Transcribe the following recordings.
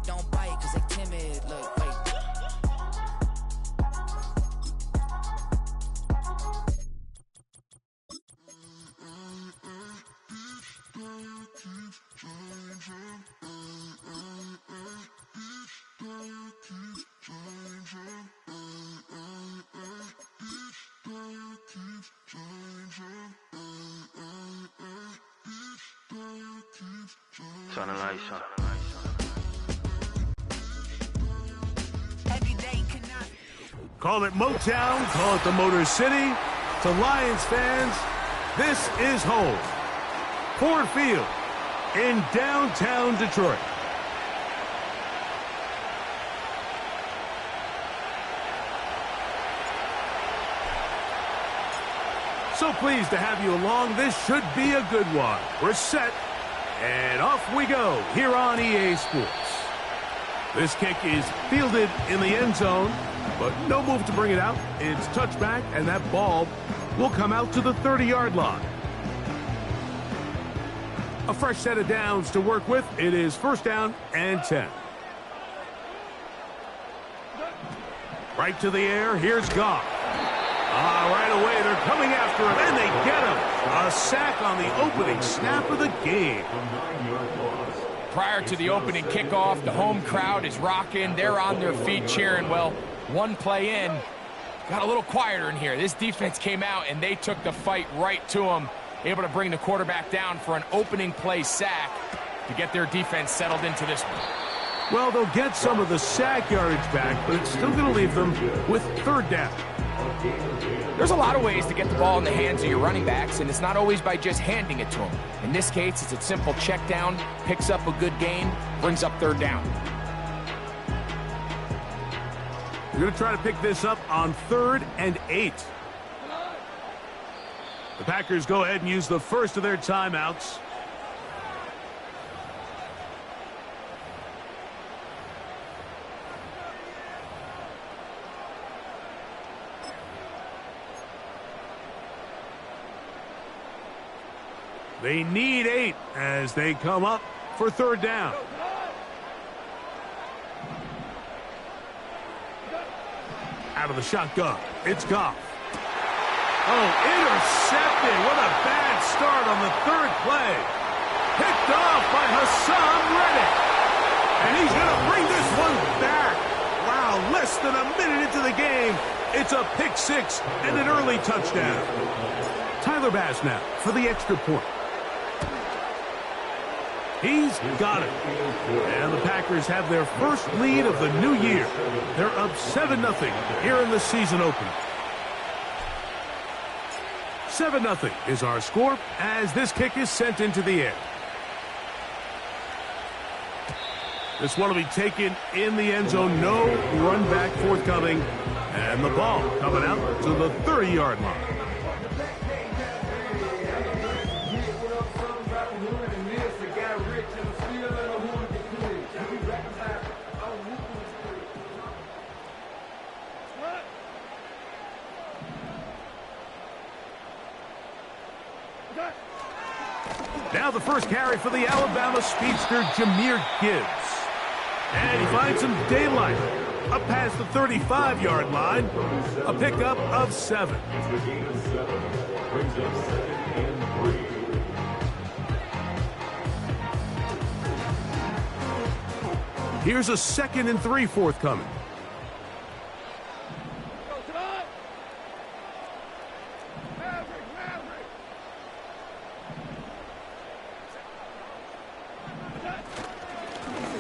don't bite cause they timid. Look, wait. Turn the lights on. Call it Motown, call it the Motor City. To Lions fans, this is home. Ford Field in downtown Detroit. So pleased to have you along. This should be a good one. We're set, and off we go here on EA Sports. This kick is fielded in the end zone, but no move to bring it out. It's touchback, and that ball will come out to the 30-yard line. A fresh set of downs to work with. It is first down and 10. Right to the air. Here's Goff. Right away, they're coming after him, and they get him. A sack on the opening snap of the game. Prior to the opening kickoff, the home crowd is rocking. They're on their feet cheering. Well, one play in, got a little quieter in here. This defense came out, and they took the fight right to them, able to bring the quarterback down for an opening play sack to get their defense settled into this one. Well, they'll get some of the sack yardage back, but it's still going to leave them with third down. There's a lot of ways to get the ball in the hands of your running backs, and it's not always by just handing it to them. In this case, it's a simple check down, picks up a good gain, brings up third down. We're going to try to pick this up on 3rd and 8. The Packers go ahead and use the first of their timeouts. They need 8 as they come up for third down. Out of the shotgun, it's Goff. Oh, intercepted. What a bad start on the third play. Picked off by Hassan Reddick. And he's going to bring this one back. Wow, less than a minute into the game. It's a pick 6 and an early touchdown. Tyler Bass now for the extra point. He's got it. And the Packers have their first lead of the new year. They're up 7-0 here in the season opener. 7-0 is our score as this kick is sent into the air. This one will be taken in the end zone. No run back forthcoming. And the ball coming out to the 30-yard line. Now the first carry for the Alabama speedster, Jahmyr Gibbs. And he finds some daylight up past the 35-yard line. A pickup of 7. Here's a 2nd and 3 forthcoming.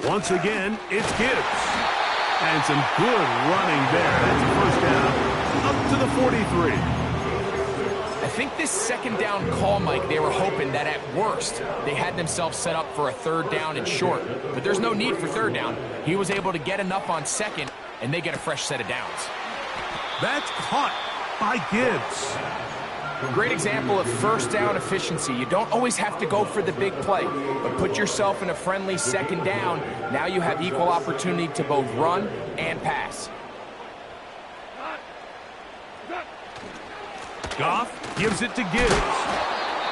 Once again, it's Gibbs. And some good running there. That's a first down up to the 43. I think this second down call, Mike, they were hoping that at worst they had themselves set up for a third down and short. But there's no need for third down. He was able to get enough on second, and they get a fresh set of downs. That's caught by Gibbs. A great example of first down efficiency. You don't always have to go for the big play, but put yourself in a friendly second down. Now you have equal opportunity to both run and pass. Goff gives it to Gibbs.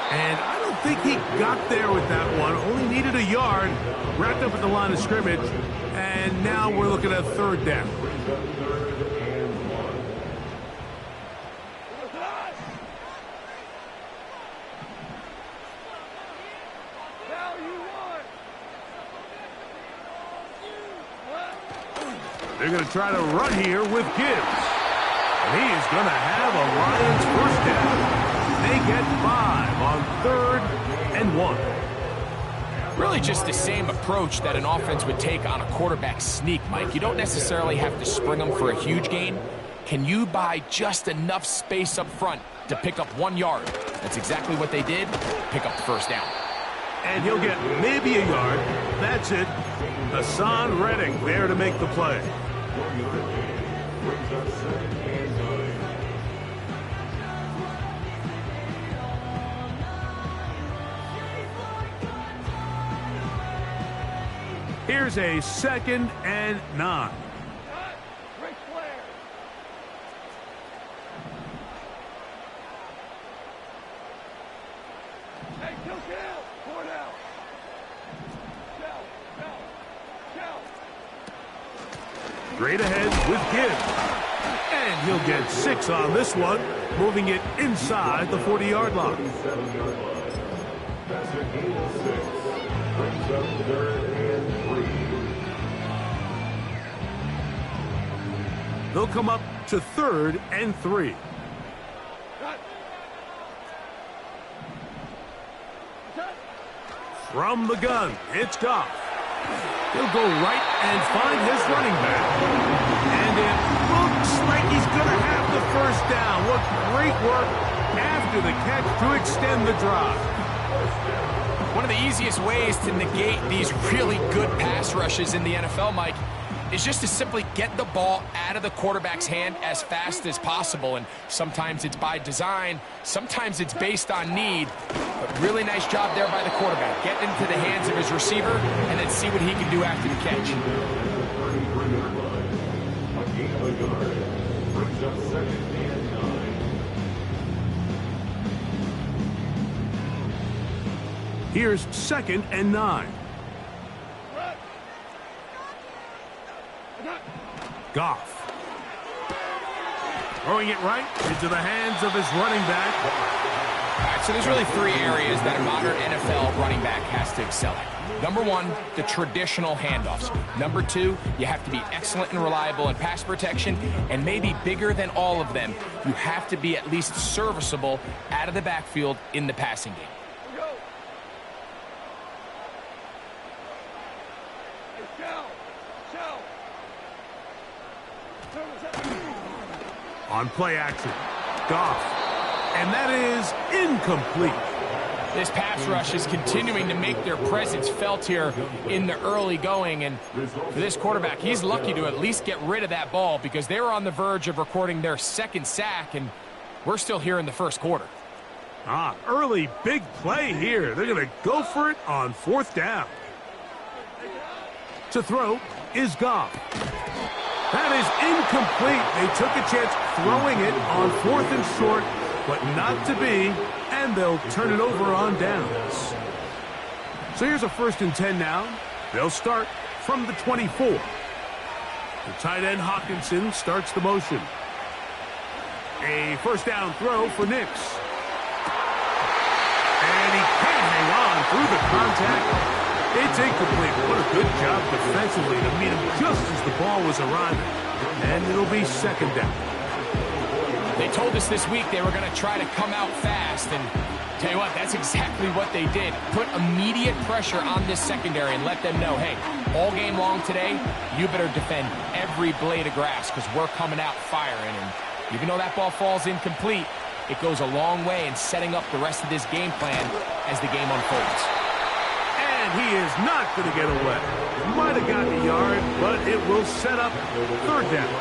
And I don't think he got there with that one. Only needed a yard. Wrapped up at the line of scrimmage. And now we're looking at third down. They're going to try to run here with Gibbs. And he is going to have a Lions first down. They get 5 on 3rd and 1. Really just the same approach that an offense would take on a quarterback sneak, Mike. You don't necessarily have to spring them for a huge gain. Can you buy just enough space up front to pick up 1 yard? That's exactly what they did. Pick up the first down. And he'll get maybe a yard. That's it. Hassan Reddick there to make the play. Here's a 2nd and 9. Straight ahead with Gibbs. And he'll get 6 on this one, moving it inside the 40-yard line. They'll come up to 3rd and 3. From the gun, it's Goff. He'll go right and find his running back. And it looks like he's going to have the first down. What great work after the catch to extend the drive. One of the easiest ways to negate these really good pass rushes in the NFL, Mike, is just to simply get the ball out of the quarterback's hand as fast as possible. And sometimes it's by design, sometimes it's based on need. But really nice job there by the quarterback. Get into the hands of his receiver and then see what he can do after the catch. Here's 2nd and 9. Goff. Throwing it right into the hands of his running back. All right, so there's really 3 areas that a modern NFL running back has to excel at. Number 1, the traditional handoffs. Number 2, you have to be excellent and reliable in pass protection. And maybe bigger than all of them, you have to be at least serviceable out of the backfield in the passing game. On play action, Goff. And that is incomplete. This pass rush is continuing to make their presence felt here in the early going. And for this quarterback, he's lucky to at least get rid of that ball because they were on the verge of recording their 2nd sack, and we're still here in the 1st quarter. Early big play here. They're going to go for it on 4th down. To throw is Goff. That is incomplete. They took a chance throwing it on 4th and short, but not to be, and they'll turn it over on downs. So here's a 1st and 10 now. They'll start from the 24. The tight end Hawkinson starts the motion. A 1st down throw for Nix. And he can't hang on through the contact. It's incomplete. What a good job defensively to meet him just as the ball was arriving. And it'll be 2nd down. They told us this week they were going to try to come out fast. And tell you what, that's exactly what they did. Put immediate pressure on this secondary and let them know, hey, all game long today, you better defend every blade of grass because we're coming out firing. And even though that ball falls incomplete, it goes a long way in setting up the rest of this game plan as the game unfolds. And he is not going to get away. Might have gotten a yard, but it will set up 3rd down.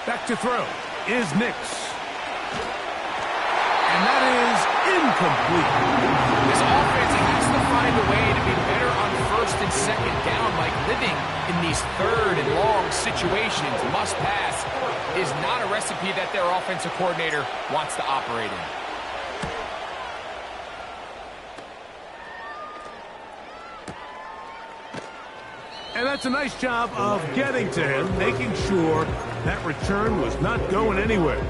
Back to throw is Nix. And that is incomplete. This offense has to find a way to be better on first and second down, like living in these third and long situations. Must pass is not a recipe that their offensive coordinator wants to operate in. And that's a nice job of getting to him, making sure that return was not going anywhere.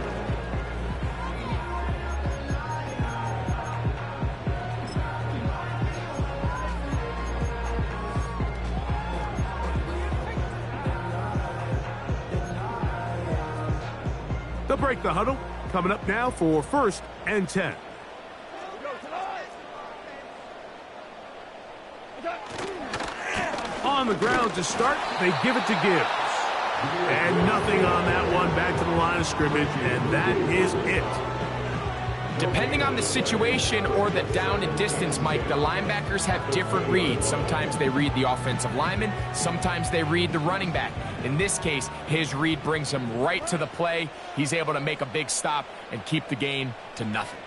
They'll break the huddle. Coming up now for 1st and 10. On the ground to start, they give it to Gibbs. And nothing on that one, back to the line of scrimmage, and that is it. Depending on the situation or the down and distance, Mike, the linebackers have different reads. Sometimes they read the offensive lineman, sometimes they read the running back. In this case, his read brings him right to the play. He's able to make a big stop and keep the gain to nothing.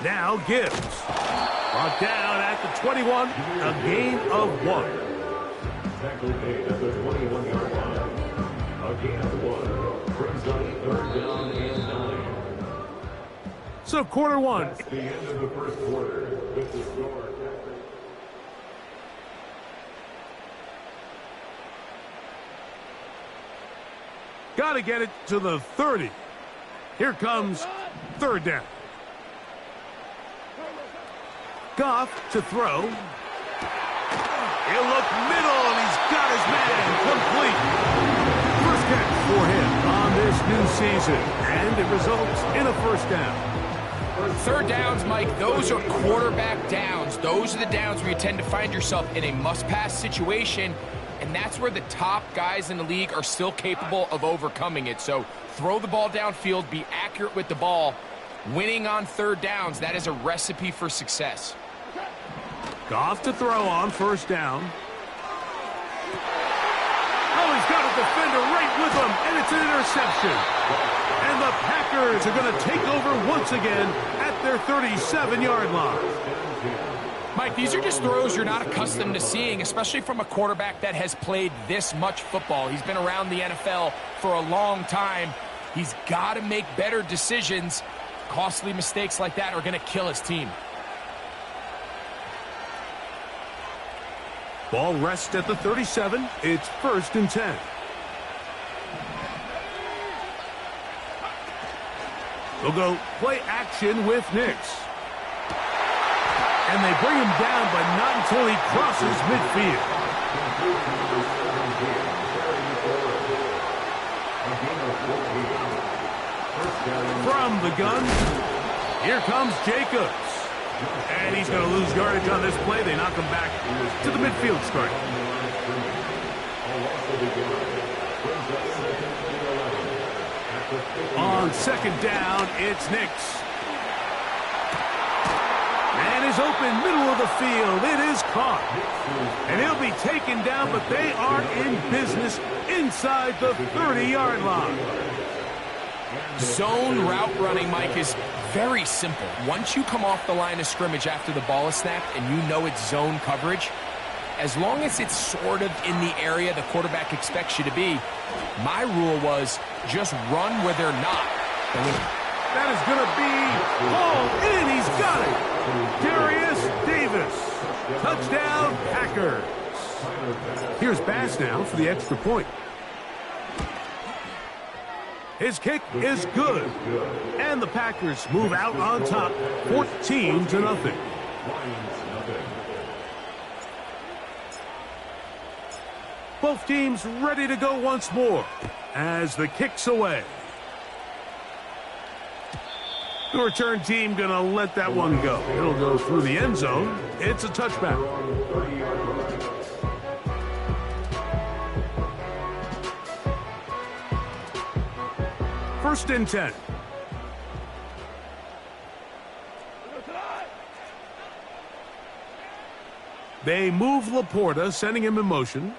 Now Gibbs. Brought down at the 21, a gain of 1. Tackle made at the 21-yard line. A gain of 1 brings up 3rd down and 9. So quarter 1. That's the end of the first quarter with the score. Got to get it to the 30. Here comes 3rd down. Goff to throw. He'll look middle, and he's got his man complete. First catch for him on this new season, and it results in a 1st down. 3rd downs, Mike, those are quarterback downs. Those are the downs where you tend to find yourself in a must-pass situation, and that's where the top guys in the league are still capable of overcoming it. So throw the ball downfield, be accurate with the ball. Winning on 3rd downs, that is a recipe for success. Goff to throw on 1st down. Oh, he's got a defender right with him, and it's an interception. And the Packers are going to take over once again at their 37-yard line. Mike, these are just throws you're not accustomed to seeing, especially from a quarterback that has played this much football. He's been around the NFL for a long time. He's got to make better decisions. Costly mistakes like that are going to kill his team. Ball rests at the 37. It's 1st and 10. They'll go play action with Nix. And they bring him down, but not until he crosses midfield. From the gun, here comes Jacobs. And he's going to lose yardage on this play. They knock him back to the midfield stripe. On 2nd down, it's Nix. And is open middle of the field. It is caught. And he'll be taken down, but they are in business inside the 30-yard line. Zone route running, Mike, is very simple. Once you come off the line of scrimmage after the ball is snapped and you know it's zone coverage, as long as it's sort of in the area the quarterback expects you to be, my rule was just run where they're not. That is going to be hauled in. He's got it. Darius Davis. Touchdown, Packers. Here's Bass now for the extra point. His kick is good. And the Packers move out on top, 14-0. Both teams ready to go once more as the kick's away. The return team going to let that one go. It'll go through the end zone. It's a touchback. 1st and 10. They move Laporta, sending him in motion.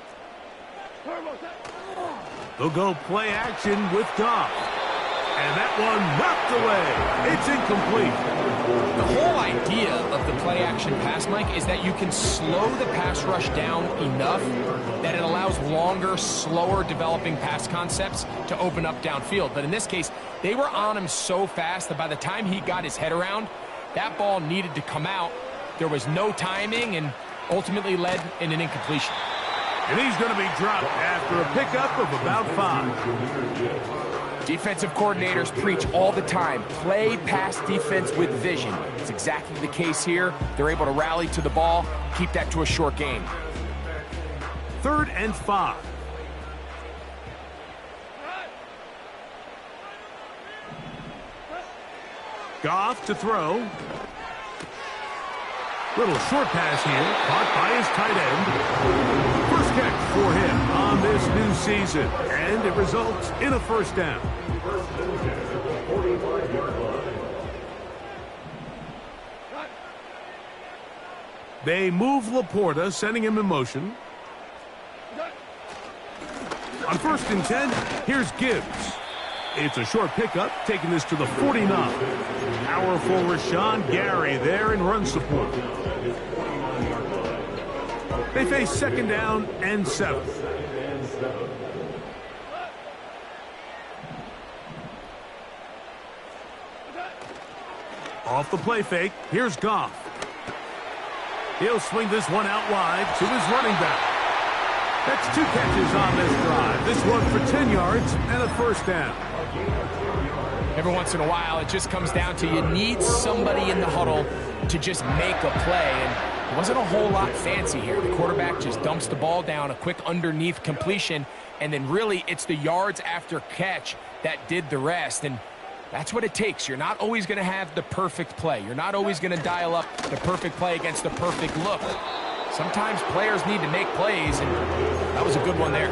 They'll go play action with Goff. And that one knocked away. It's incomplete. The whole idea of the play-action pass, Mike, is that you can slow the pass rush down enough that it allows longer, slower developing pass concepts to open up downfield. But in this case, they were on him so fast that by the time he got his head around, that ball needed to come out. There was no timing and ultimately led in an incompletion. And he's going to be dropped after a pickup of about 5. Defensive coordinators preach all the time, play pass defense with vision. It's exactly the case here. They're able to rally to the ball, keep that to a short gain. 3rd and 5. Goff to throw. Little short pass here, caught by his tight end. First catch for him on this new season, and it results in a first down. They move Laporta, sending him in motion. On 1st and 10, here's Gibbs. It's a short pickup, taking this to the 49. Powerful Rashawn Gary there in run support. They face 2nd down and 7. Off the play fake, here's Goff. He'll swing this one out wide to his running back. That's 2 catches on this drive. This one for 10 yards and a first down. Every once in a while, it just comes down to you need somebody in the huddle to just make a play. And it wasn't a whole lot fancy here. The quarterback just dumps the ball down, a quick underneath completion, and then really it's the yards after catch that did the rest. And that's what it takes. You're not always going to have the perfect play. You're not always going to dial up the perfect play against the perfect look. Sometimes players need to make plays, and that was a good one there.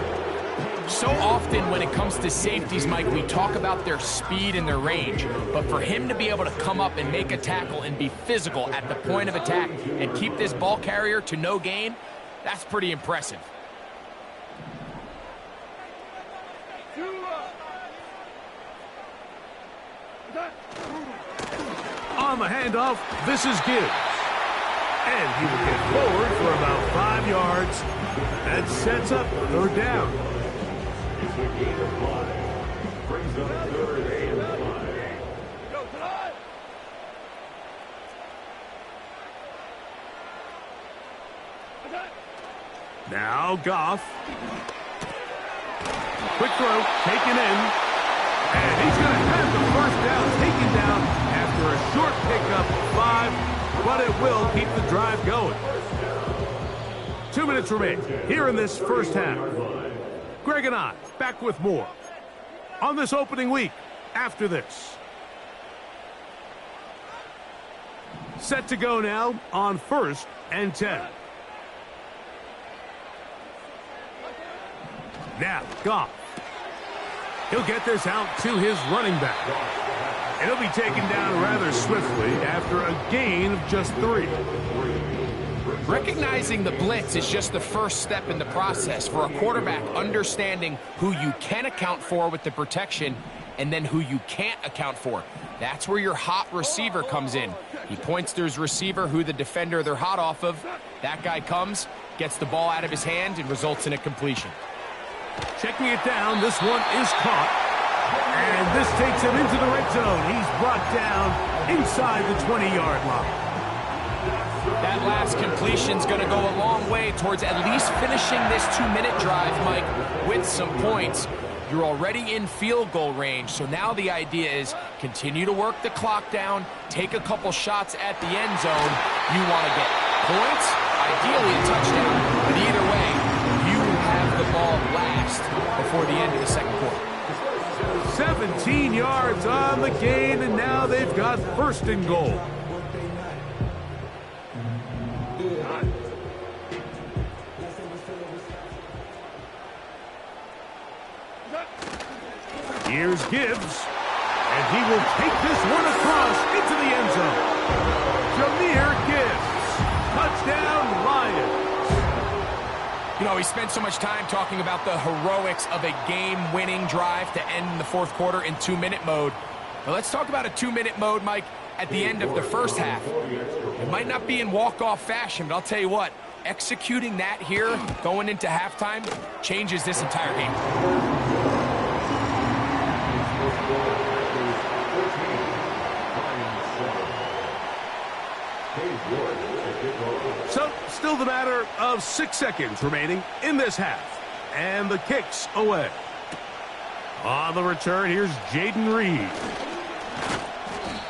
So often when it comes to safeties, Mike, we talk about their speed and their range, but for him to be able to come up and make a tackle and be physical at the point of attack and keep this ball carrier to no gain, that's pretty impressive. On the handoff, this is Gibbs. And he will get forward for about 5 yards. That sets up 3rd down. It's a gain of 5. Brings up 3rd and 5. Now Goff. Quick throw, taken in. And he's going to have the first down taken down after a short pickup of 5, but it will keep the drive going. 2 minutes remain here in this first half. Greg and I back with more on this opening week after this. Set to go now on 1st and 10. Now, Goff. He'll get this out to his running back. And he'll be taken down rather swiftly after a gain of just 3. Recognizing the blitz is just the first step in the process for a quarterback, understanding who you can account for with the protection and then who you can't account for. That's where your hot receiver comes in. He points to his receiver, who the defender they're hot off of. That guy comes, gets the ball out of his hand, and results in a completion. Checking it down, this one is caught. And this takes him into the red zone. He's brought down inside the 20-yard line. That last completion's going to go a long way towards at least finishing this 2-minute drive, Mike, with some points. You're already in field goal range, so now the idea is continue to work the clock down, take a couple shots at the end zone. You want to get points, ideally a touchdown, but either way, you have the ball last before the end of the second quarter. 17 yards on the gain, and now they've got 1st and goal. Here's Gibbs, and he will take this one across into the end zone. Jahmyr Gibbs, touchdown Lions. know, we spent so much time talking about the heroics of a game-winning drive to end the fourth quarter in 2-minute mode. But let's talk about a 2-minute mode, Mike, at the end of the first half. It might not be in walk-off fashion, but I'll tell you what, executing that here, going into halftime, changes this entire game. So, still the matter of 6 seconds remaining in this half. And the kick's away. On the return, here's Jaden Reed.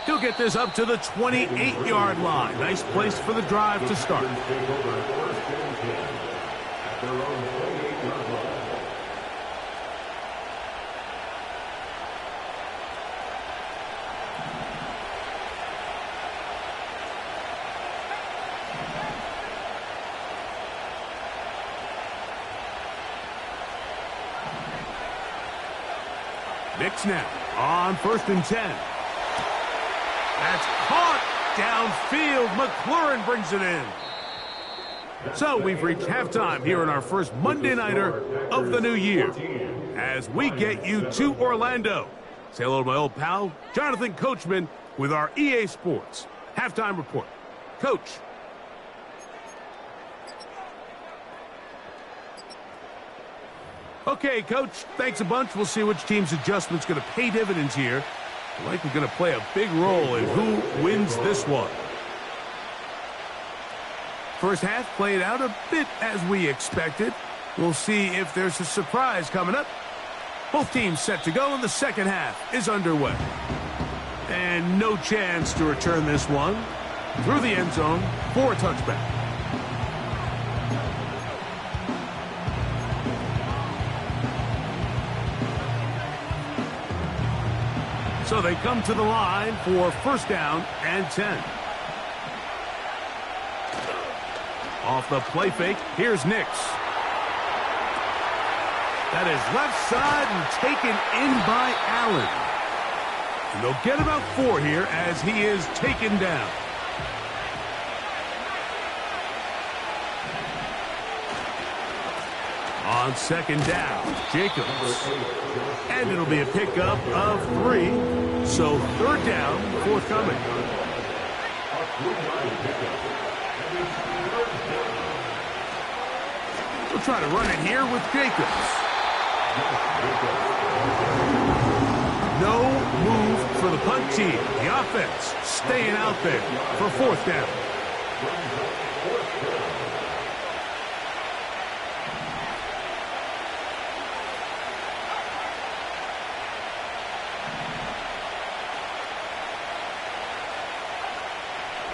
He'll get this up to the 28-yard line. Nice place for the drive to start. Knicks now on 1st and 10. That's caught downfield. McLaurin brings it in. So we've reached halftime here in our first Monday Nighter of the new year as we get you to Orlando. Say hello to my old pal, Jonathan Coachman, with our EA Sports halftime report. Coach. Okay, Coach, thanks a bunch. We'll see which team's adjustment's going to pay dividends here. Likely going to play a big role in who wins this one. First half played out a bit as we expected. We'll see if there's a surprise coming up. Both teams set to go, and the second half is underway. And no chance to return this one through the end zone for a touchback. So they come to the line for 1st down and 10. Off the play fake, here's Nix. That is left side and taken in by Allen. And they'll get about 4 here as he is taken down. On 2nd down, Jacobs. And it'll be a pickup of 3. So 3rd down, forthcoming. We'll try to run it here with Jacobs. No move for the punt team. The offense staying out there for 4th down.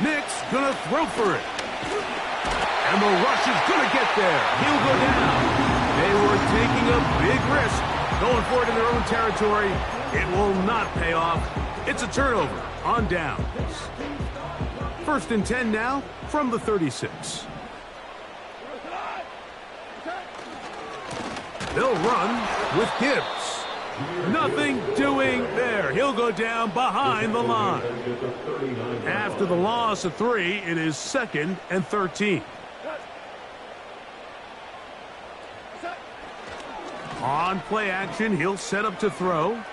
Nick's gonna throw for it. And the rush is gonna get there. He'll go down. They were taking a big risk going for it in their own territory. It will not pay off. It's a turnover on downs. 1st and 10 now from the 36. They'll run with Gibbs. Nothing doing there. He'll go down behind the line. After the loss of 3, it is 2nd and 13. On play action, he'll set up to throw. And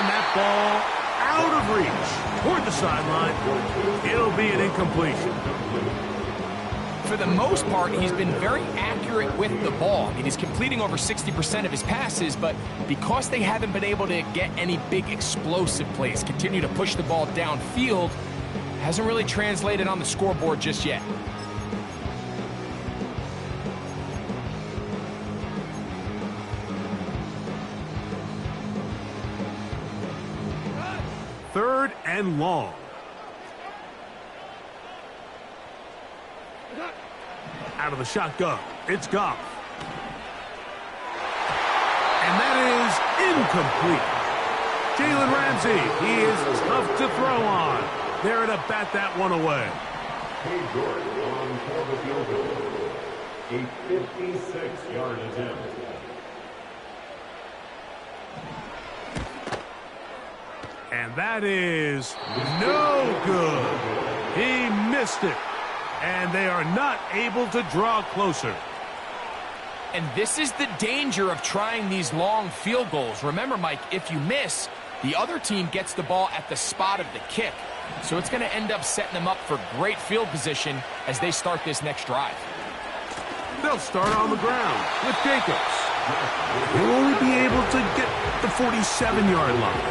that ball out of reach toward the sideline. It'll be an incompletion. For the most part, he's been very accurate with the ball. I mean, he's completing over 60% of his passes, but because they haven't been able to get any big explosive plays, continue to push the ball downfield, hasn't really translated on the scoreboard just yet. Third and long. Out of the shotgun, it's Goff. And that is incomplete. Jalen Ramsey, he is tough to throw on. There to bat that one away. On for the field goal. A 56-yard attempt. And that is no good. He missed it. And they are not able to draw closer. And this is the danger of trying these long field goals. Remember, Mike, if you miss, the other team gets the ball at the spot of the kick. So it's going to end up setting them up for great field position as they start this next drive. They'll start on the ground with Jacobs. He'll only be able to get the 47-yard line.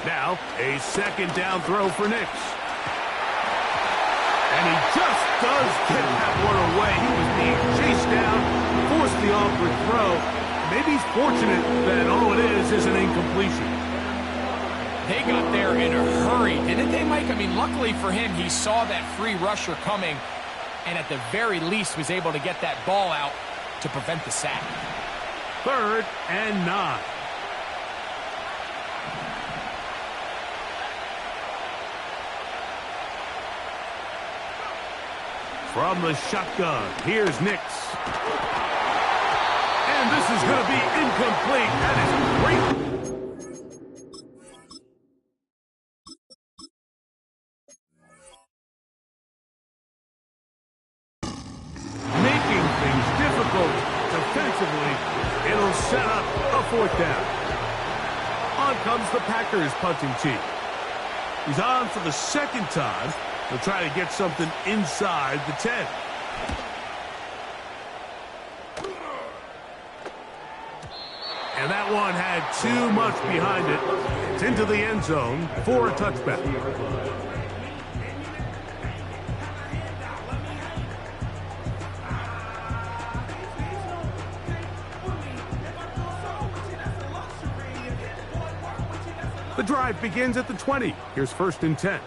Now, a second down throw for Nix. And he just does get that one away. He was being chased down, forced the awkward throw. Maybe he's fortunate that all it is an incompletion. They got there in a hurry, didn't they, Mike? I mean, luckily for him, he saw that free rusher coming and at the very least was able to get that ball out to prevent the sack. 3rd and 9. From the shotgun, here's Nix. And this is going to be incomplete. That is great. Making things difficult defensively. It'll set up a 4th down. On comes the Packers punting team. He's on for the 2nd time. He'll try to get something inside the 10. And that one had too much behind it. It's into the end zone for a touchback. The drive begins at the 20. Here's 1st and 10.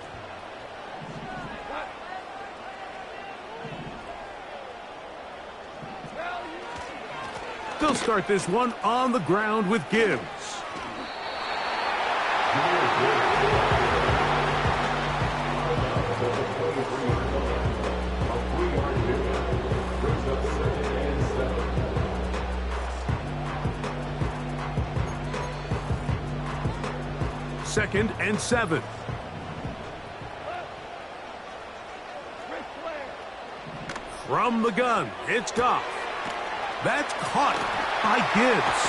They'll start this one on the ground with Gibbs. Second and 7. From the gun, it's Goff. That's caught by Gibbs.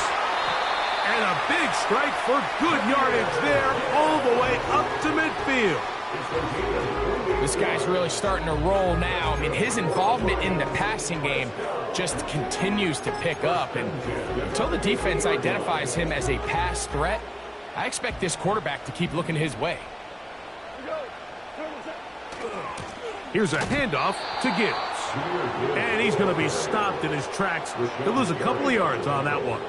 And a big strike for good yardage there all the way up to midfield. This guy's really starting to roll now. I mean, his involvement in the passing game just continues to pick up. And until the defense identifies him as a pass threat, I expect this quarterback to keep looking his way. Here's a handoff to Gibbs. And he's going to be stopped in his tracks. He'll lose a couple of yards on that one.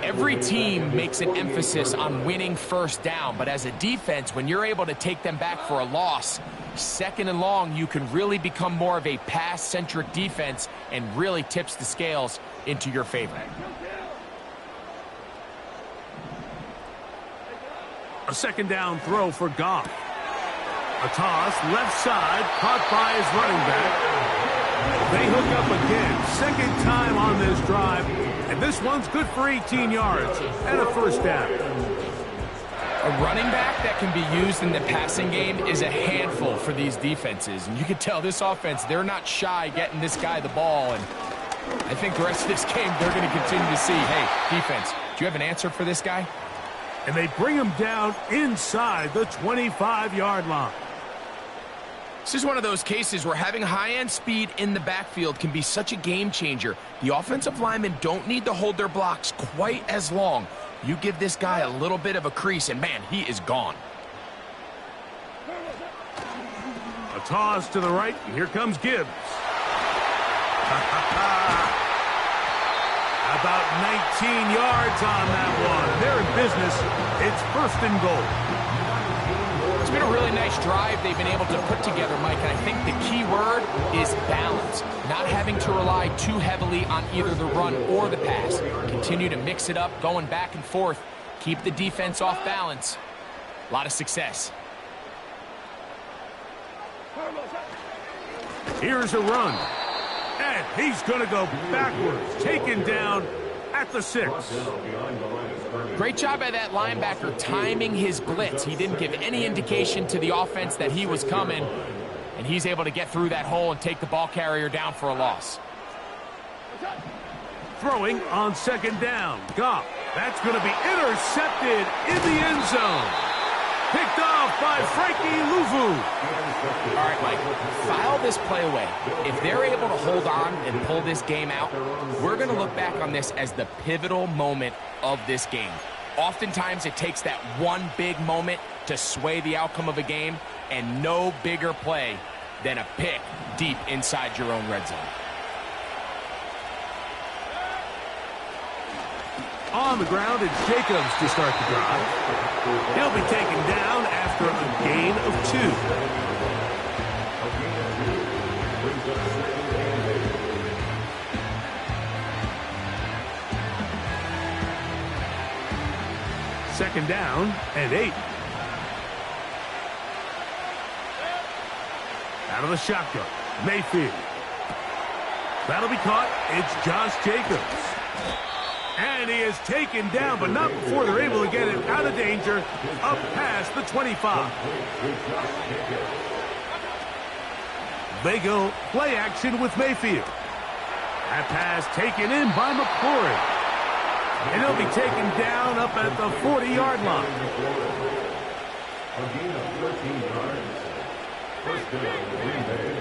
Every team makes an emphasis on winning 1st down, but as a defense, when you're able to take them back for a loss, 2nd and long, you can really become more of a pass-centric defense and really tips the scales into your favor. A 2nd down throw for Goff. A toss, left side, caught by his running back. They hook up again, 2nd time on this drive, and this one's good for 18 yards and a 1st down. A running back that can be used in the passing game is a handful for these defenses, and you can tell this offense, they're not shy getting this guy the ball, and I think the rest of this game they're going to continue to see, hey, defense, do you have an answer for this guy? And they bring him down inside the 25-yard line. This is one of those cases where having high-end speed in the backfield can be such a game changer. The offensive linemen don't need to hold their blocks quite as long. You give this guy a little bit of a crease, and man, he is gone. A toss to the right, and here comes Gibbs. About 19 yards on that one. They're in business. It's 1st and goal. It's been a really nice drive they've been able to put together, Mike, and I think the key word is balance. Not having to rely too heavily on either the run or the pass. Continue to mix it up, going back and forth. Keep the defense off balance. A lot of success. Here's a run. And he's going to go backwards, taken down at the 6. Great job by that linebacker timing his blitz. He didn't give any indication to the offense that he was coming, and he's able to get through that hole and take the ball carrier down for a loss. Throwing on 2nd down. Goff. That's going to be intercepted in the end zone. Picked off by Frankie Luvu. All right, Mike, file this play away. If they're able to hold on and pull this game out, we're going to look back on this as the pivotal moment of this game. Oftentimes, it takes that one big moment to sway the outcome of a game, and no bigger play than a pick deep inside your own red zone. On the ground, it's Jacobs to start the drive. He'll be taken down after a gain of 2. Second down and 8. Out of the shotgun, Mayfield. That'll be caught. It's Josh Jacobs. And he is taken down, but not before they're able to get it out of danger, up past the 25. They go play action with Mayfield. That pass taken in by McLaurin. And he'll be taken down up at the 40-yard line. A gain of 13 yards. First down, Green Bay.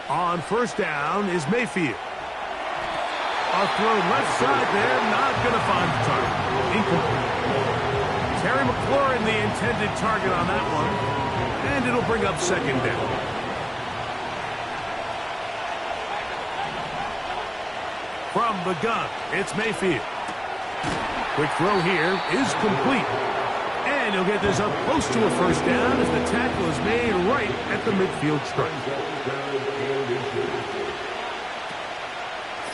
On first down is Mayfield. A throw left side there, not going to find the target. Incomplete. Terry McLaurin, the intended target on that one. And it'll bring up 2nd down. From the gun, it's Mayfield. Quick throw here is complete. And he'll get this up close to a first down as the tackle is made right at the midfield stripe.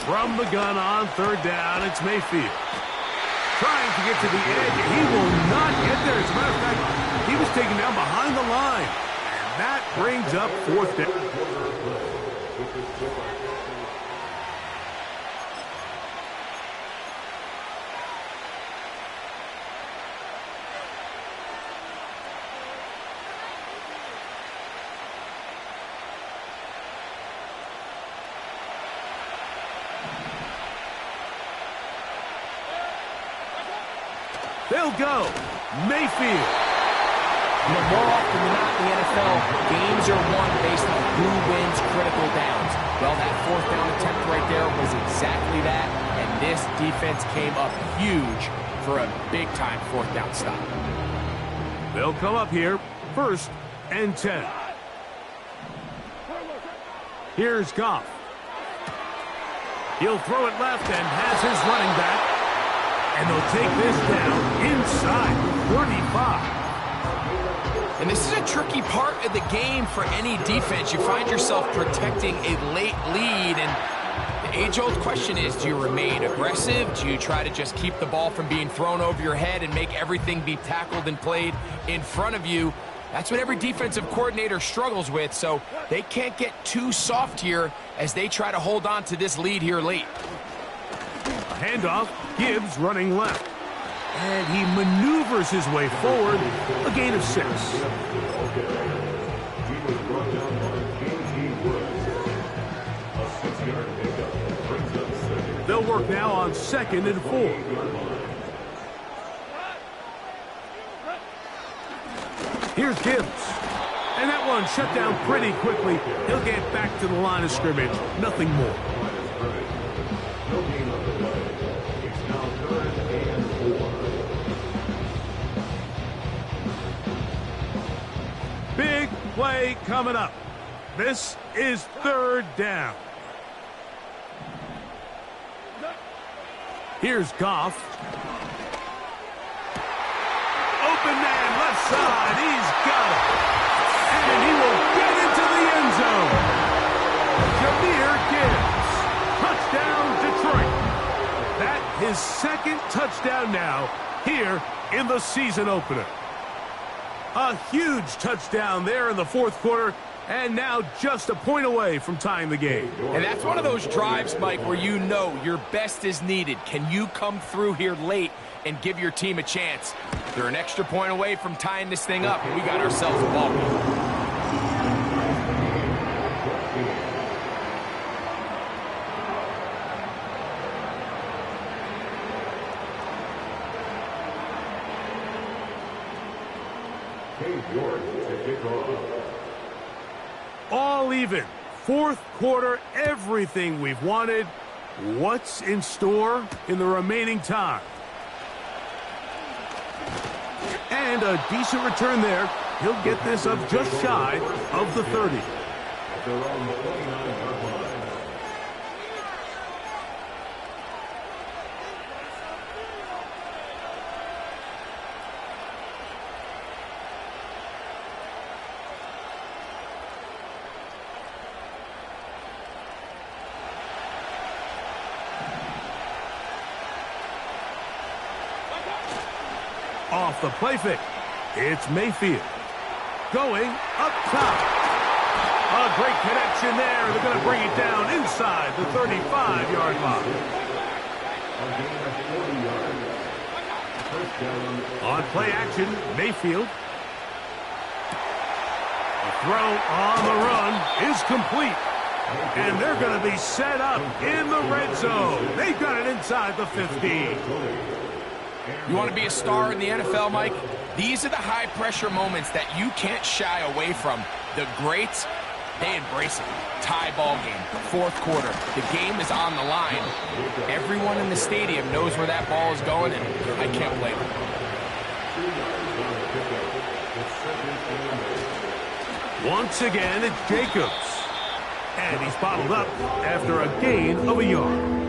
From the gun on 3rd down, it's Mayfield. Trying to get to the edge. He will not get there. As a matter of fact, he was taken down behind the line. And that brings up 4th down. They'll go. Mayfield. You know, more often than not in the NFL, games are won based on who wins critical downs. Well, that 4th down attempt right there was exactly that, and this defense came up huge for a big-time 4th down stop. They'll come up here, 1st and 10. Here's Goff. He'll throw it left and has his running back. And they'll take this down inside 35. And this is a tricky part of the game for any defense. You find yourself protecting a late lead, and the age-old question is, do you remain aggressive? Do you try to just keep the ball from being thrown over your head and make everything be tackled and played in front of you? That's what every defensive coordinator struggles with, so they can't get too soft here as they try to hold on to this lead here late. Handoff, Gibbs running left. And he maneuvers his way forward, a gain of 6. They'll work now on 2nd and 4. Here's Gibbs. And that one shut down pretty quickly. He'll get back to the line of scrimmage, nothing more. Big play coming up. This is 3rd down. Here's Goff. Open man, left side. He's got it. And he will get into the end zone. Jahmyr Gibbs. Touchdown, Detroit. That's his 2nd touchdown now here in the season opener. A huge touchdown there in the 4th quarter, And now just a point away from tying the game. And that's one of those drives, Mike, where you know your best is needed. Can you come through here late and give your team a chance? They're an extra point away from tying this thing up, and we got ourselves a ball game. All even. Fourth quarter, everything we've wanted. What's in store in the remaining time? And a decent return there. He'll get this up just shy of the 30. They're on the 29-yard line. Off the play fake. It's Mayfield. Going up top. A great connection there. They're going to bring it down inside the 35-yard line. On play action, Mayfield. The throw on the run is complete. And they're going to be set up in the red zone. They've got it inside the 15. You want to be a star in the NFL, Mike? These are the high-pressure moments that you can't shy away from. The greats, they embrace it. Tie ball game, fourth quarter. The game is on the line. Everyone in the stadium knows where that ball is going, and I can't blame them. Once again, it's Jacobs. And he's bottled up after a gain of a yard.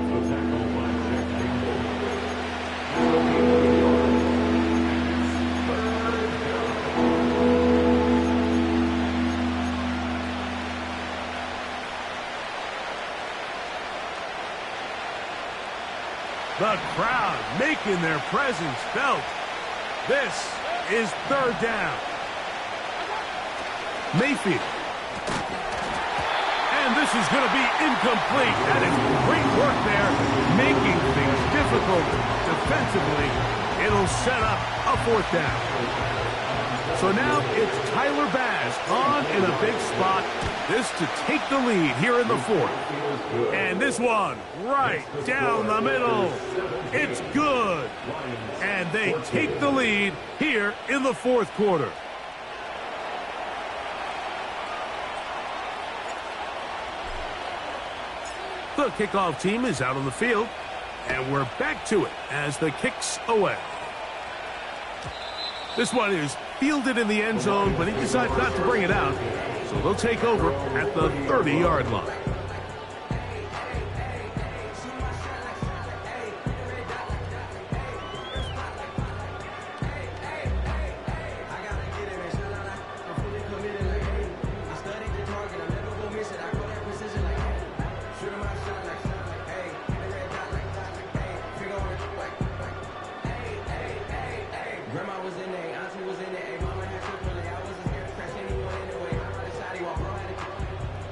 The crowd making their presence felt. This is third down. Mayfield. And this is going to be incomplete. That is great work there, making things difficult defensively. It'll set up a fourth down. So now it's Tyler Bass on in a big spot. This to take the lead here in the fourth. And this one right down the middle. It's good. And they take the lead here in the fourth quarter. The kickoff team is out on the field. And we're back to it as the kick's away. This one is fielded in the end zone, but he decides not to bring it out. So they'll take over at the 30-yard line.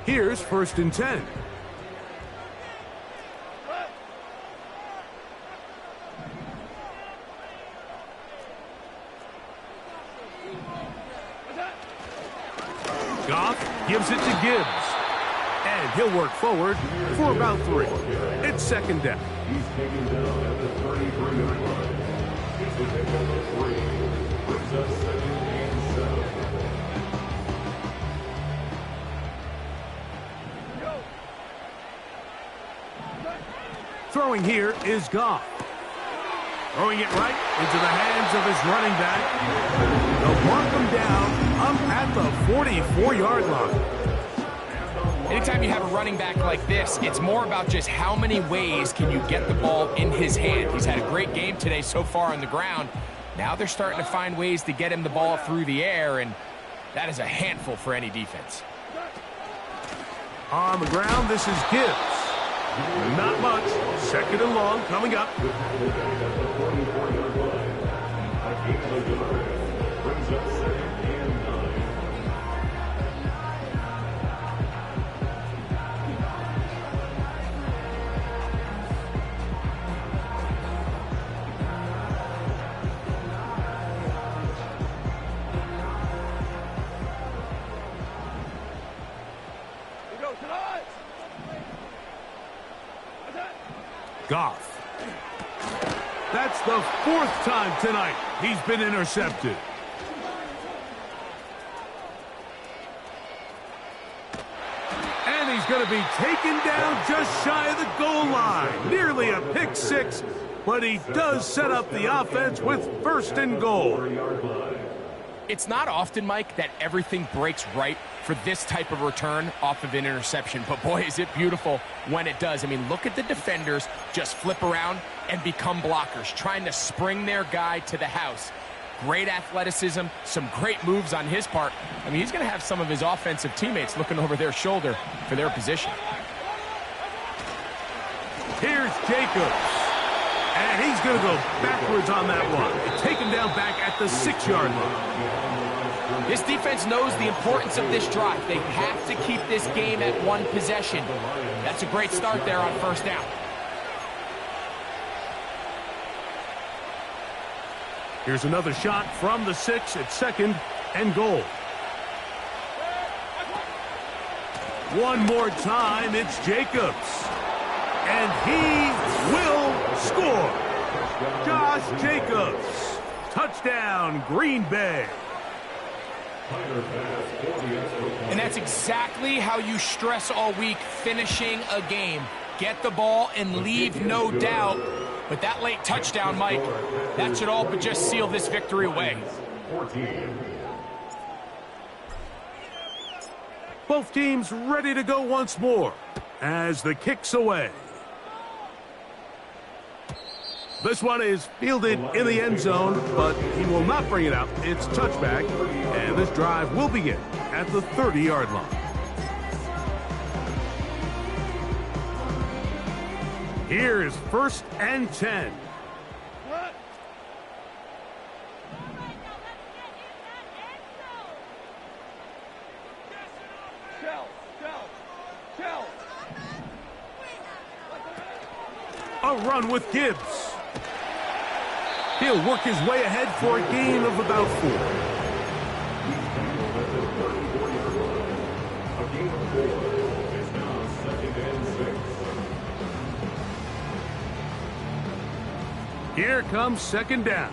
Here's 1st and 10. Goff gives it to Gibbs. And he'll work forward for about 3. It's 2nd down. He's taken down at the 33-yard line. He's the pickup of 3. Brings us 2nd and 7. Throwing here is Goff. Throwing it right into the hands of his running back. They'll mark him down up at the 44-yard line. Anytime you have a running back like this, it's more about just how many ways can you get the ball in his hand. He's had a great game today so far on the ground. Now they're starting to find ways to get him the ball through the air, and that is a handful for any defense. On the ground, this is Gibbs. Not much. 2nd and long coming up. Goff. That's the 4th time tonight he's been intercepted. And he's going to be taken down just shy of the goal line. Nearly a pick 6, but he does set up the offense with 1st and goal. It's not often, Mike, that everything breaks right for this type of return off of an interception. But boy, is it beautiful when it does. I mean, look at the defenders just flip around and become blockers, trying to spring their guy to the house. Great athleticism, some great moves on his part. I mean, he's going to have some of his offensive teammates looking over their shoulder for their position. Here's Jacobs. And he's going to go backwards on that one. Take him down back at the 6-yard line. This defense knows the importance of this drive. They have to keep this game at 1 possession. That's a great start there on 1st down. Here's another shot from the 6 at 2nd and goal. One more time, it's Jacobs. And he will score. Josh Jacobs. Touchdown, Green Bay. And that's exactly how you stress all week, finishing a game. Get the ball and leave no doubt. But that late touchdown, Mike, that should all but just seal this victory away. Both teams ready to go once more as the kick's away. This one is fielded in the end zone, but he will not bring it out. It's touchback, and this drive will begin at the 30-yard line. Here is 1st and 10. A run with Gibbs. He'll work his way ahead for a gain of about 4. A gain of 4 is now 2nd and 6. Here comes 2nd down.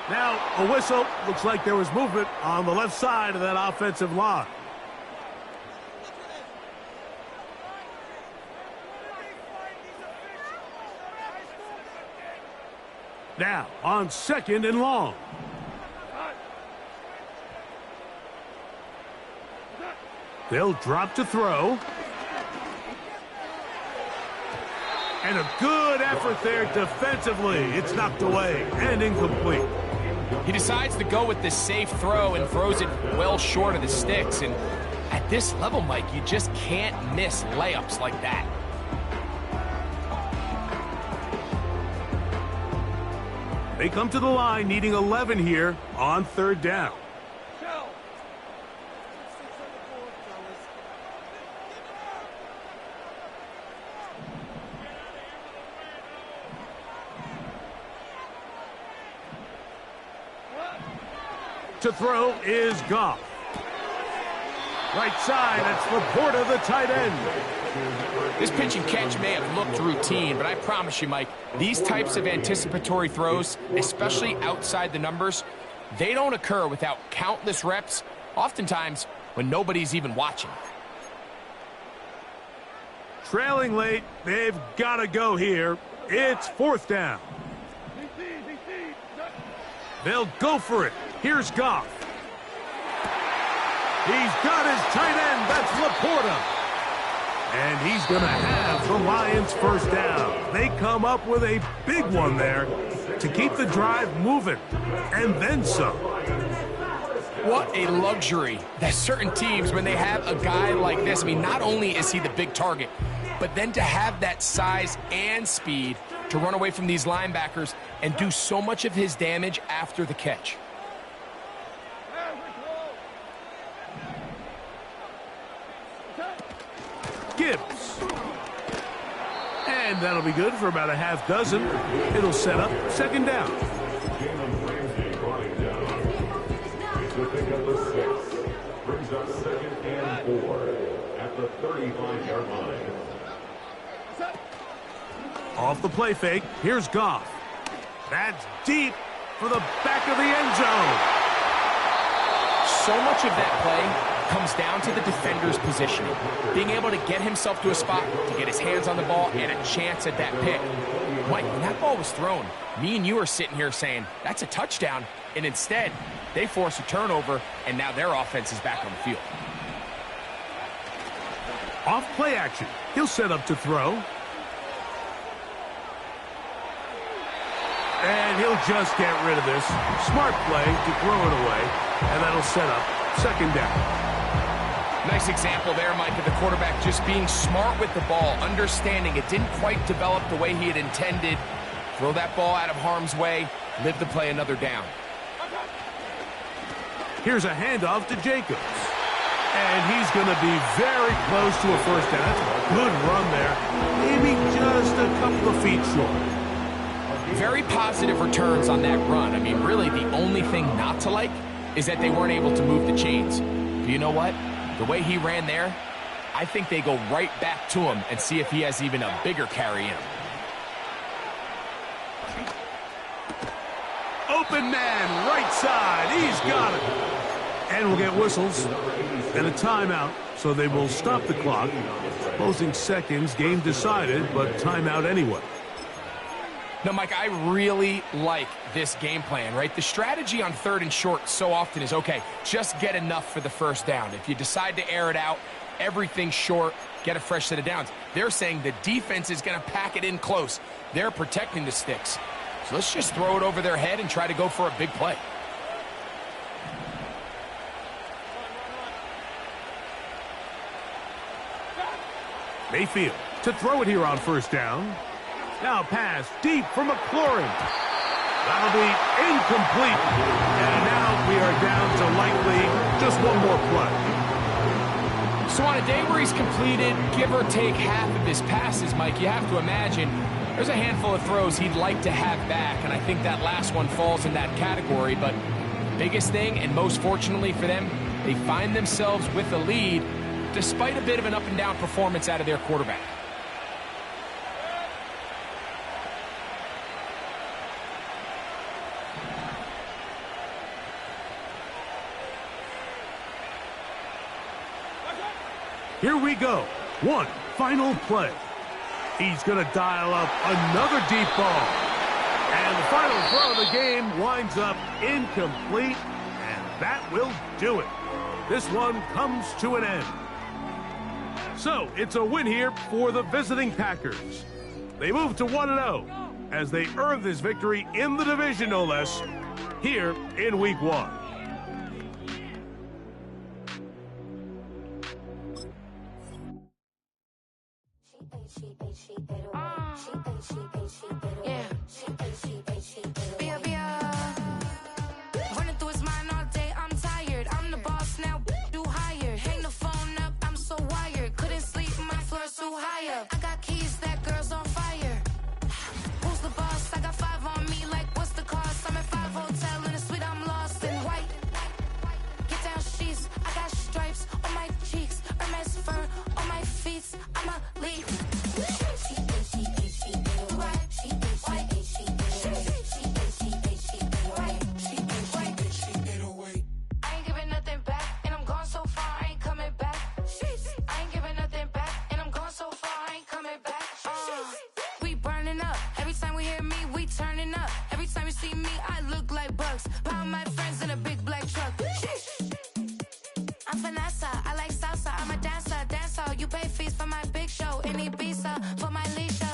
Now, a whistle. Looks like there was movement on the left side of that offensive line. Now, on 2nd and long. They'll drop to throw. And a good effort there defensively. It's knocked away and incomplete. He decides to go with the safe throw and throws it well short of the sticks. And at this level, Mike, you just can't miss layups like that. They come to the line needing 11 here on 3rd down. To throw is Goff. Right side, that's Laporta, the tight end. This pitch and catch may have looked routine, but I promise you, Mike, these types of anticipatory throws, especially outside the numbers, they don't occur without countless reps, oftentimes when nobody's even watching. Trailing late, they've got to go here. It's 4th down. They'll go for it. Here's Goff. He's got his tight end. That's Laporta. And he's going to have the Lions 1st down. They come up with a big one there to keep the drive moving. And then some. What a luxury that certain teams, when they have a guy like this, I mean, not only is he the big target, but then to have that size and speed to run away from these linebackers and do so much of his damage after the catch. Gibbs. And that'll be good for about a half dozen. It'll set up 2nd down. 35-yard line. Off the play fake, here's Goff. That's deep for the back of the end zone. So much of that play comes down to the defender's positioning. Being able to get himself to a spot, to get his hands on the ball, and a chance at that pick. Mike, when that ball was thrown, me and you are sitting here saying, that's a touchdown. And instead, they force a turnover, and now their offense is back on the field. Off play action. He'll set up to throw. And he'll just get rid of this. Smart play to throw it away, and that'll set up second down. Nice example there, Mike, of the quarterback just being smart with the ball, understanding it didn't quite develop the way he had intended. Throw that ball out of harm's way, live to play another down. Here's a handoff to Jacobs. And he's going to be very close to a first down. That's a good run there. Maybe just a couple of feet short. Very positive returns on that run. I mean, really, the only thing not to like is that they weren't able to move the chains. But you know what? The way he ran there, I think they go right back to him and see if he has even a bigger carry in him. Open man, right side. He's got it. And we'll get whistles and a timeout, so they will stop the clock. Closing seconds, game decided, but timeout anyway. No, Mike, I really like this game plan, right? The strategy on 3rd and short so often is, okay, just get enough for the first down. If you decide to air it out, everything's short, get a fresh set of downs. They're saying the defense is going to pack it in close. They're protecting the sticks. So let's just throw it over their head and try to go for a big play. Mayfield to throw it here on first down. Now pass deep for McLaurin. That'll be incomplete. And now we are down to likely just one more play. So on a day where he's completed, give or take half of his passes, Mike, you have to imagine there's a handful of throws he'd like to have back, and I think that last one falls in that category. But biggest thing, and most fortunately for them, they find themselves with a lead despite a bit of an up-and-down performance out of their quarterback. Here we go. One final play. He's going to dial up another deep ball. And the final throw of the game winds up incomplete, and that will do it. This one comes to an end. So, it's a win here for the visiting Packers. They move to 1-0 as they earn this victory in the division, no less, here in Week 1. Running through his mind all day, I'm tired. I'm the boss now, do higher. Hang the phone up, I'm so wired. Couldn't sleep, my floor's too high up. I got keys, that girl's on fire. Who's the boss? I got 5 on me, like what's the cost? I'm at 5 hotel in a suite, I'm lost in white. Get down sheets, I got stripes on my cheeks. Hermes fur on my feet, I'm a lead. I like salsa, I'm a dancer. You pay fees for my big show. Any visa for my Leisha.